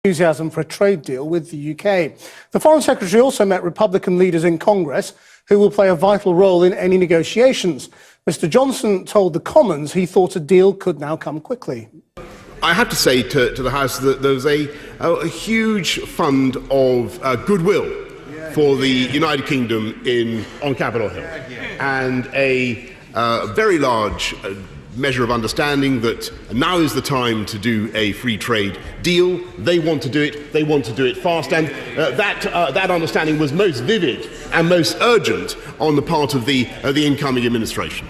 Enthusiasm for a trade deal with the UK. The Foreign Secretary also met Republican leaders in Congress who will play a vital role in any negotiations. Mr. Johnson told the Commons he thought a deal could now come quickly. I have to say to the House that there's a huge fund of goodwill for the United Kingdom on Capitol Hill, and a very large measure of understanding that now is the time to do a free trade deal. They want to do it. They want to do it fast, and that understanding was most vivid and most urgent on the part of the incoming administration.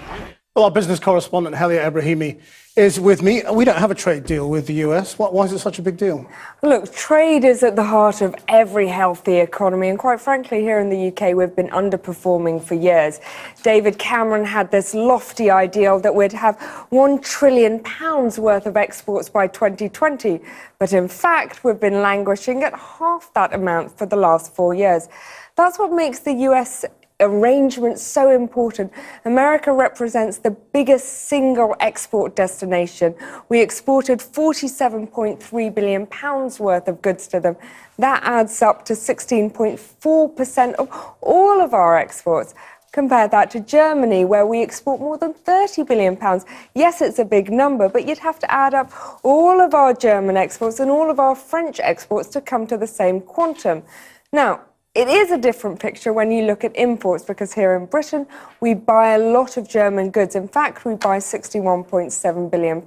Well, our business correspondent, Helia Ebrahimi, is with me. We don't have a trade deal with the US. Why is it such a big deal? Look, trade is at the heart of every healthy economy, and quite frankly, here in the UK, we've been underperforming for years. David Cameron had this lofty ideal that we'd have £1 trillion worth of exports by 2020, but in fact, we've been languishing at half that amount for the last 4 years. That's what makes the US arrangement so important. America represents the biggest single export destination. We exported £47.3 billion worth of goods to them. That adds up to 16.4% of all of our exports. Compare that to Germany, where we export more than £30 billion. Yes, it's a big number, but you'd have to add up all of our German exports and all of our French exports to come to the same quantum. Now, it is a different picture when you look at imports, because here in Britain, we buy a lot of German goods. In fact, we buy £61.7 billion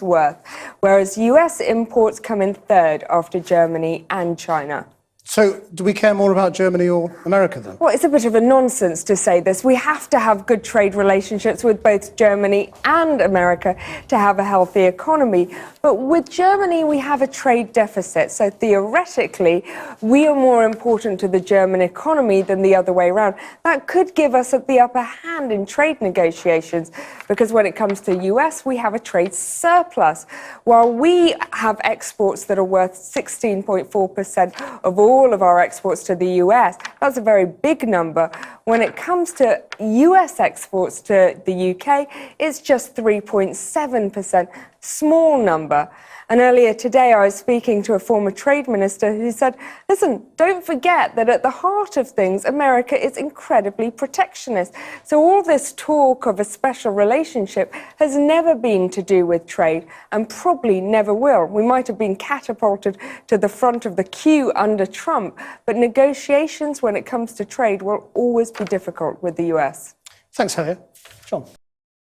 worth, whereas US imports come in third after Germany and China. So, do we care more about Germany or America then? Well, it's a bit of a nonsense to say this. We have to have good trade relationships with both Germany and America to have a healthy economy. But with Germany, we have a trade deficit. So theoretically, we are more important to the German economy than the other way around. That could give us the upper hand in trade negotiations, because when it comes to US, we have a trade surplus. While we have exports that are worth 16.4% of all of our exports to the US, that's a very big number. When it comes to US exports to the UK, it's just 3.7%, small number. And earlier today, I was speaking to a former trade minister who said, listen, don't forget that at the heart of things, America is incredibly protectionist. So all this talk of a special relationship has never been to do with trade, and probably never will. We might have been catapulted to the front of the queue under Trump, but negotiations when it comes to trade will always be difficult with the US. Thanks, Helia. John.